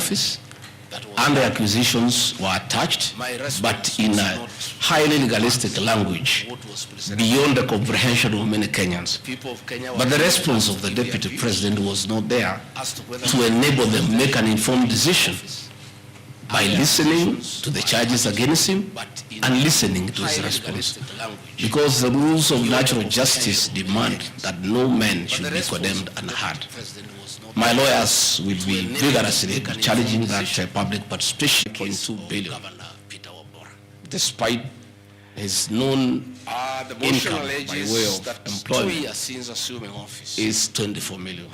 office, and the accusations were attached, but in a highly legalistic language, beyond the comprehension of many Kenyans. But the response of the Deputy President was not there to enable them to make an informed decision by listening to the charges against him and listening to his response. Because the rules of natural justice demand that no man should be condemned unheard. My lawyers will be vigorously challenging that public participation $0.2 billion, despite his known income by way of employment is 24 million.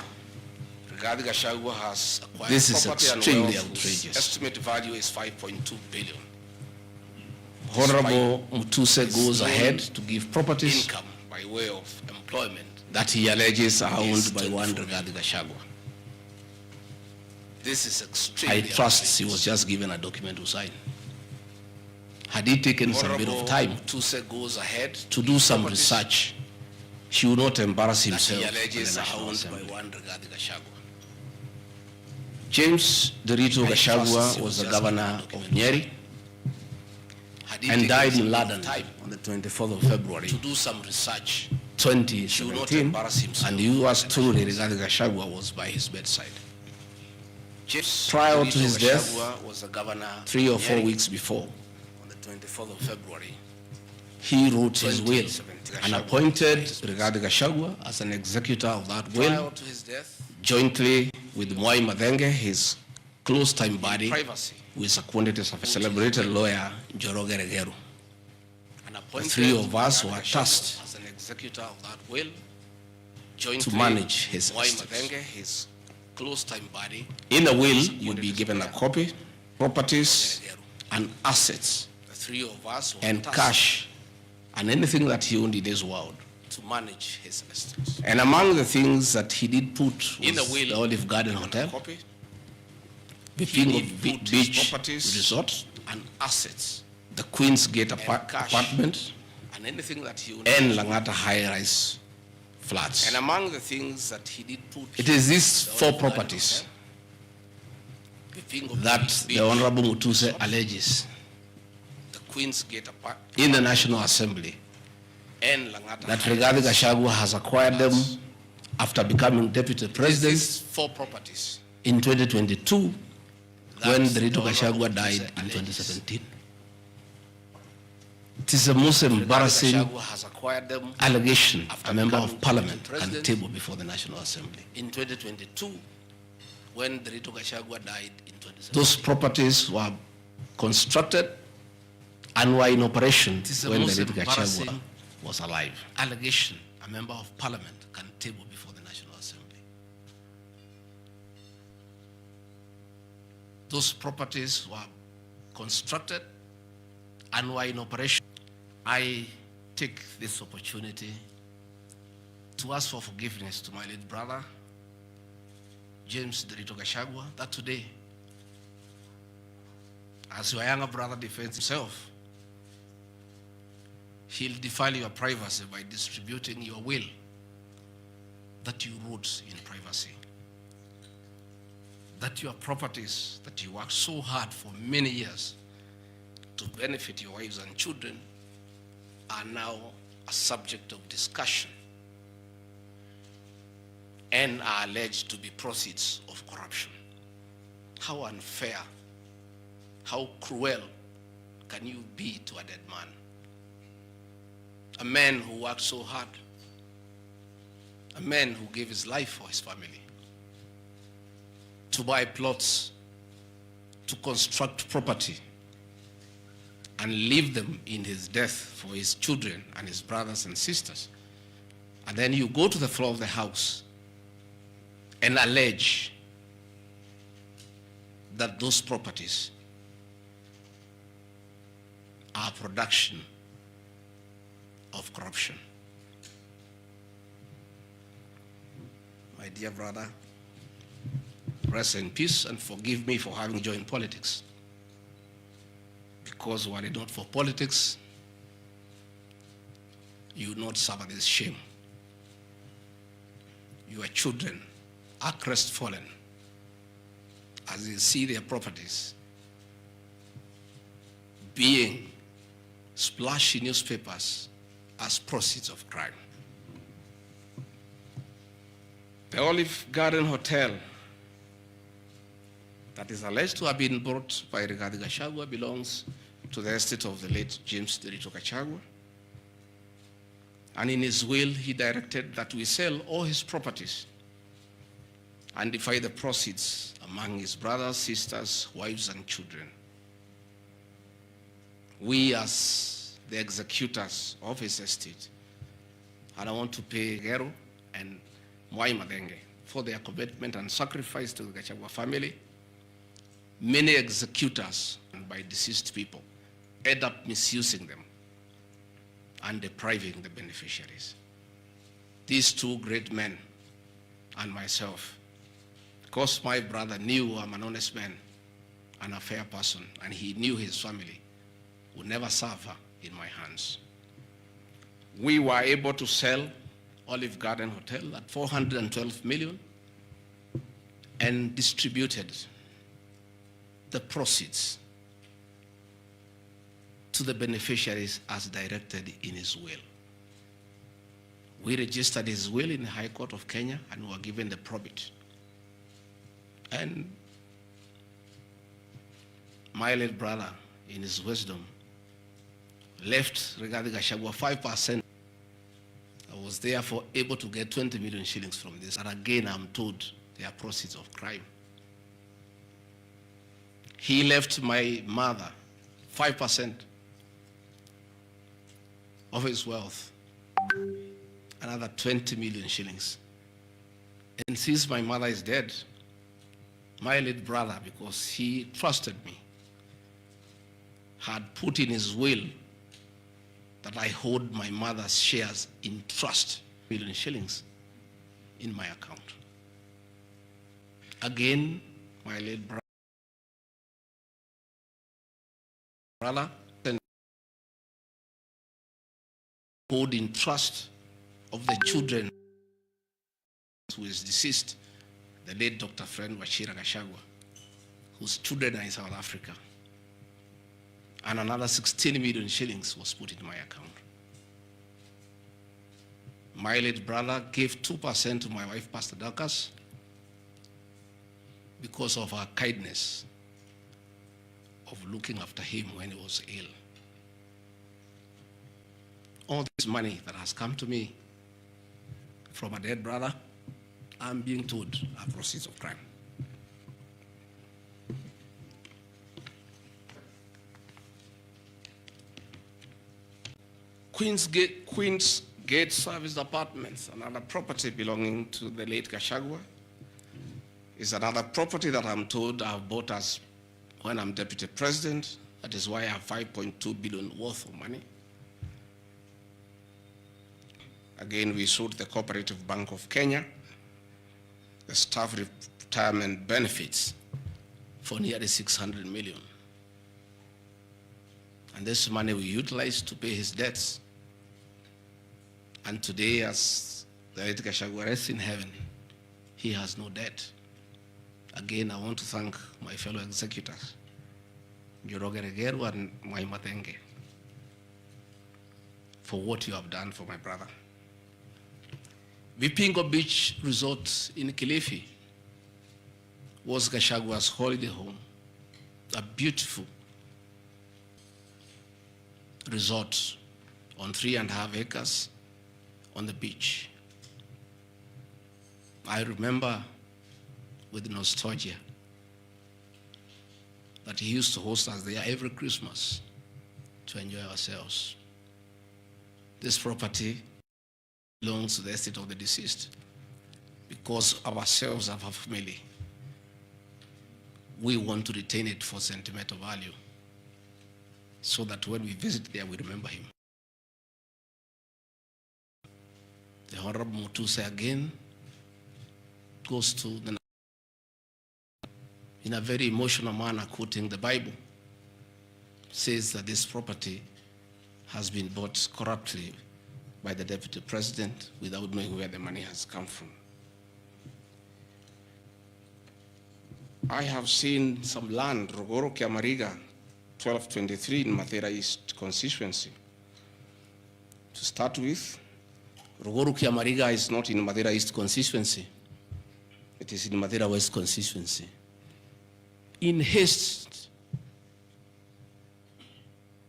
This is extremely outrageous. Estimated value is 5.2 billion. Honorable Mutuse goes ahead to give properties income by way of employment that he alleges are owned by one Rigathi Gachagua. This is extremely I trust he was just given a document to sign. Had he taken some bit of time goes ahead to do some research, he would not embarrass himself. He alleges are owned by one Rigathi Gachagua. James Derito Gachagua was the governor of Nyeri and died in London on the 24th of February to do some research 2017, and yours truly, Rigathi Gachagua, was by his bedside. Prior to his death, was the governor 3 or 4 weeks before, on the 24th of February, he wrote his will and appointed Rigathi Gachagua as an executor of that will, jointly with Mwai Madenge, his close-time buddy, with a quantity of a celebrated lawyer, Njoroge Regeru. The three of us were tasked as an executor of that will, to manage his estates. Close-time body. In the will, you'll be given a copy, properties, and assets, the three of us and cash, and anything that he owned in this world to manage his estates. And among the things that he did put was in the will, the Olive Garden Hotel, the Beach Resort, and assets, the Queen's Gate apartment, and anything that he owned, and Langata high-rise flats. And among the things that he did put, it is these 4 properties that the Honorable Mutuse alleges the Queen's Gate in the National Assembly that Rigathi Gachagua has acquired them after becoming Deputy President 4 properties in 2022 when Derito Gachagua died in 2017. It is the most embarrassing allegation a member of parliament can table before the National Assembly. In 2022, when Derito Gachagua died in 2017, those properties were constructed and were in operation when Derito Gachagua was alive. Allegation a member of parliament can table before the National Assembly. Those properties were constructed and were in operation. I take this opportunity to ask for forgiveness to my late brother, James Derito Gachagua, that today, as your younger brother defends himself, he'll defile your privacy by distributing your will that you wrote in privacy. That your properties that you worked so hard for many years to benefit your wives and children are now a subject of discussion and are alleged to be proceeds of corruption. How unfair, how cruel can you be to a dead man? A man who worked so hard, a man who gave his life for his family, to buy plots, to construct property, and leave them in his death for his children and his brothers and sisters. And then you go to the floor of the House and allege that those properties are production of corruption. My dear brother, rest in peace and forgive me for having joined politics. Because were it not for politics, you would not suffer this shame. Your children are crestfallen as they see their properties being splashed in newspapers as proceeds of crime. The Olive Garden Hotel that is alleged to have been bought by Rigathi Gachagua belongs to the estate of the late James Derito Gachagua. And in his will, he directed that we sell all his properties and divide the proceeds among his brothers, sisters, wives, and children. We, as the executors of his estate, and I want to pay Gero and Mwai Madenge for their commitment and sacrifice to the Gachagua family. Many executors by deceased people end up misusing them and depriving the beneficiaries. These two great men and myself, because my brother knew I'm an honest man and a fair person, and he knew his family would never suffer in my hands. We were able to sell Olive Garden Hotel at 412 million and distributed the proceeds to the beneficiaries as directed in his will. We registered his will in the High Court of Kenya and were given the probate. And my late brother, in his wisdom, left Rigathi Gachagua 5%. I was therefore able to get 20 million shillings from this. And again, I'm told they are proceeds of crime. He left my mother 5% of his wealth, another 20 million shillings. And since my mother is dead, my late brother, because he trusted me, had put in his will that I hold my mother's shares in trust, million shillings in my account. Again, my late brother hold in trust of the children who is deceased, the late Dr. Friend Wachira Gachagua, whose children are in South Africa. And another 16 million shillings was put in my account. My late brother gave 2% to my wife, Pastor Dorcas, because of her kindness of looking after him when he was ill. All this money that has come to me from a dead brother, I'm being told are proceeds of crime. Queen's Gate Service Apartments, another property belonging to the late Gachagua, is another property that I'm told I've bought as when I'm deputy president. That is why I have 5.2 billion worth of money. Again, we sold the Cooperative Bank of Kenya, the staff retirement benefits for nearly 600 million. And this money we utilized to pay his debts. And today, as the late Gachagua rests in heaven, he has no debt. Again, I want to thank my fellow executors, Njoroge Regeru and Mwai Madenge, for what you have done for my brother. Vipingo Beach Resort in Kilifi was Gachagua's holiday home, a beautiful resort on 3.5 acres on the beach. I remember with nostalgia that he used to host us there every Christmas to enjoy ourselves. This property belongs to the estate of the deceased because ourselves have a family. We want to retain it for sentimental value so that when we visit there, we remember him. The Honorable Mutuse again goes to the, in a very emotional manner, quoting the Bible, says that this property has been bought corruptly by the deputy president without knowing where the money has come from. I have seen some land, Rogoro Kiamariga, 1223 in Mathera East constituency. To start with, Rogoro Kiamariga is not in Mathera East constituency. It is in Mathera West constituency. In haste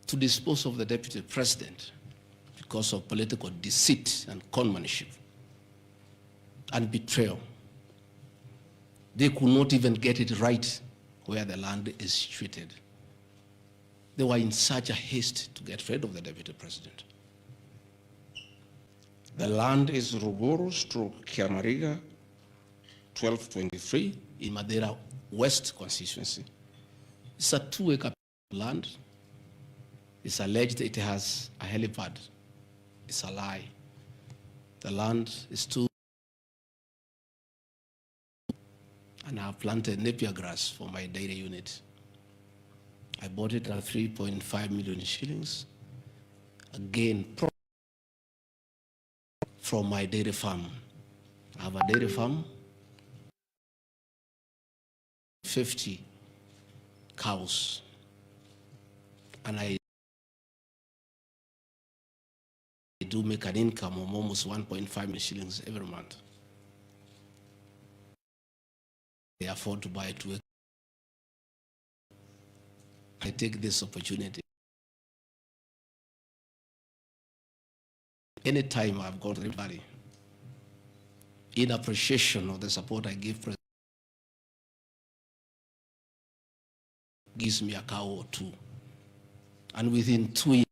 to dispose of the deputy president because of political deceit and conmanship and betrayal, they could not even get it right where the land is situated. They were in such a haste to get rid of the deputy president. The land is Ruguru/Kiamariga, 1223 in Mathera West constituency. It's a 2-acre land. It's alleged it has a helipad. It's a lie. The land is 2, and I have planted napier grass for my dairy unit. I bought it at 3.5 million shillings. Again, from my dairy farm. I have a dairy farm, 50 cows, and I do make an income of almost 1.5 million shillings every month. They afford to buy 2 acres. I take this opportunity. Anytime I've got everybody, in appreciation of the support I give, President gives me a cow or 2. And within 2 years,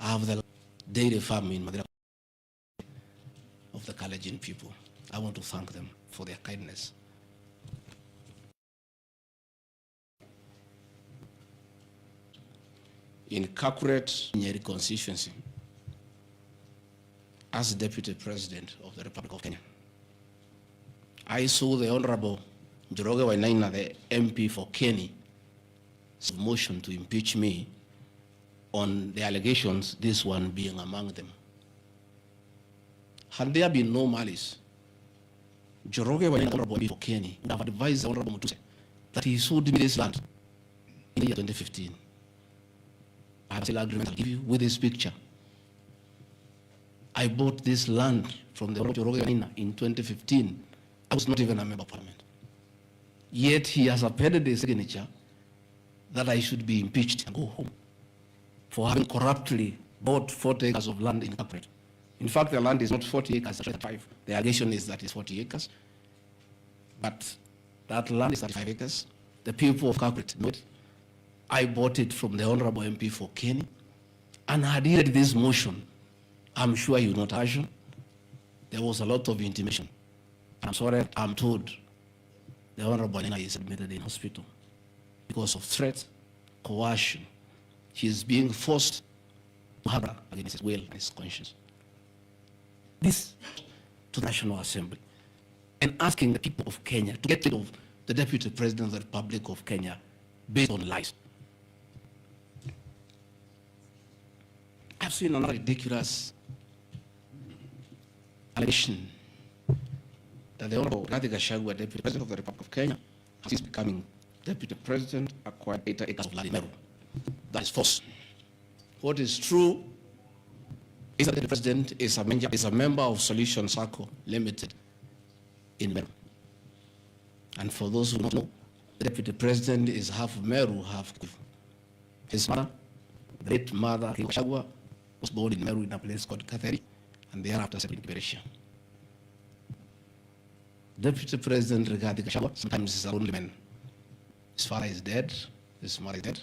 I have the dairy farm in Mathera of the Kalenjin people. I want to thank them for their kindness. In Kakuret, Nyeri constituency, as Deputy President of the Republic of Kenya, I saw the Honorable Njoroge Wainaina, the MP for Kenny, motion to impeach me on the allegations, this one being among them. Had there been no malice, Njoroge Wainaina, Honorable MP for Kenny, would have advised the Honorable Mutuse that he sold me this land in the year 2015. I have still agreement I'll give you with this picture. I bought this land from the Honorable Njoroge Wainaina in 2015. I was not even a member of parliament. Yet he has appended a signature that I should be impeached and go home for having corruptly bought 40 acres of land in Kakuret. In fact, the land is not 40 acres, it's 35. The allegation is that it's 40 acres. But that land is 35 acres. The people of Kakuret know it. I bought it from the Honorable MP for Kenny and had heard this motion. I'm sure you not action. There was a lot of intimation. I'm sorry, I'm told the Honorable Nina is admitted in hospital because of threat, coercion. He is being forced to harbor against his will and his conscience. This to the National Assembly and asking the people of Kenya to get rid of the Deputy President of the Republic of Kenya based on lies. I've seen another ridiculous allegation that the Honorable Gachagua, Deputy President of the Republic of Kenya, is becoming Deputy President, acquired 8 acres of land in Meru. That is false. What is true is that the President is a member of Solution Circle Limited in Meru. And for those who don't know, the Deputy President is half Meru, half Kufu. His mother, the late mother, Gachagua, was born in Meru in a place called Katheri, and thereafter settled in Beresha. Deputy President Rigathi Gachagua sometimes is a lonely man. His father is dead, his mother is dead.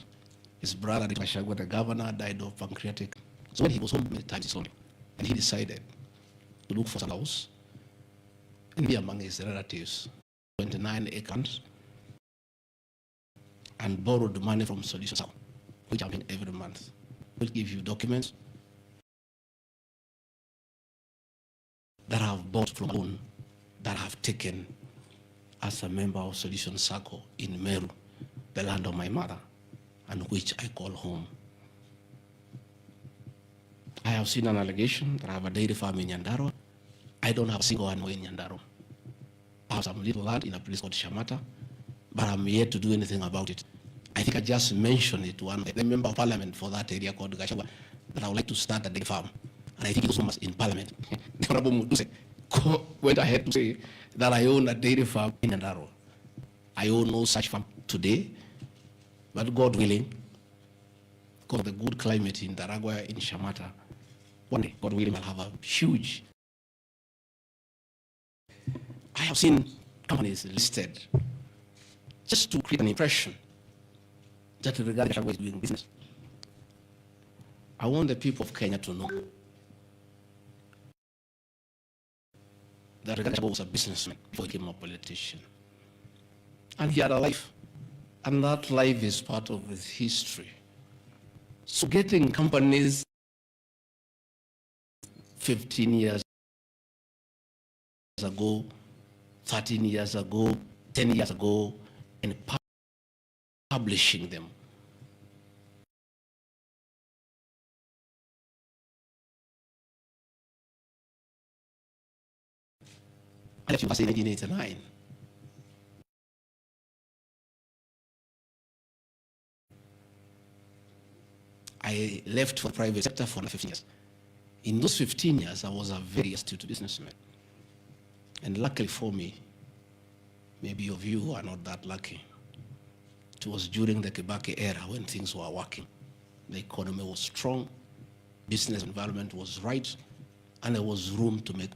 His brother Gachagua, the governor, died of pancreatic. So when he was home, many times he's lonely. And he decided to look for some house and be among his relatives, 29 acres, and borrowed money from Solution Circle, which I mean every month. We'll give you documents that I have bought from loan, that I have taken as a member of Solution Circle in Meru, the land of my mother, and which I call home. I have seen an allegation that I have a dairy farm in Nyandarua. I don't have a single one in Nyandarua. I have some little land in a place called Shamata, but I'm yet to do anything about it. I think I just mentioned it to the member of parliament for that area called Gachagua, that I would like to start a dairy farm. And I think it was almost in parliament. The Honorable Muduse went ahead to say that I own a dairy farm in Nandaro. I own no such farm today, but God willing, because of the good climate in Daragwa, in Shamata, one day, God willing, I'll have a huge. I have seen companies listed just to create an impression that regard Gachagua is doing business. I want the people of Kenya to know that Gachagua was a businessman before he became a politician. And he had a life. And that life is part of his history. So getting companies 15 years ago, 13 years ago, 10 years ago, and publishing them. I left university in 1989. I left for the private sector for 15 years. In those 15 years, I was a very astute businessman. And luckily for me, maybe of you are not that lucky, it was during the Kibaki era when things were working. The economy was strong, business environment was right, and there was room to make money.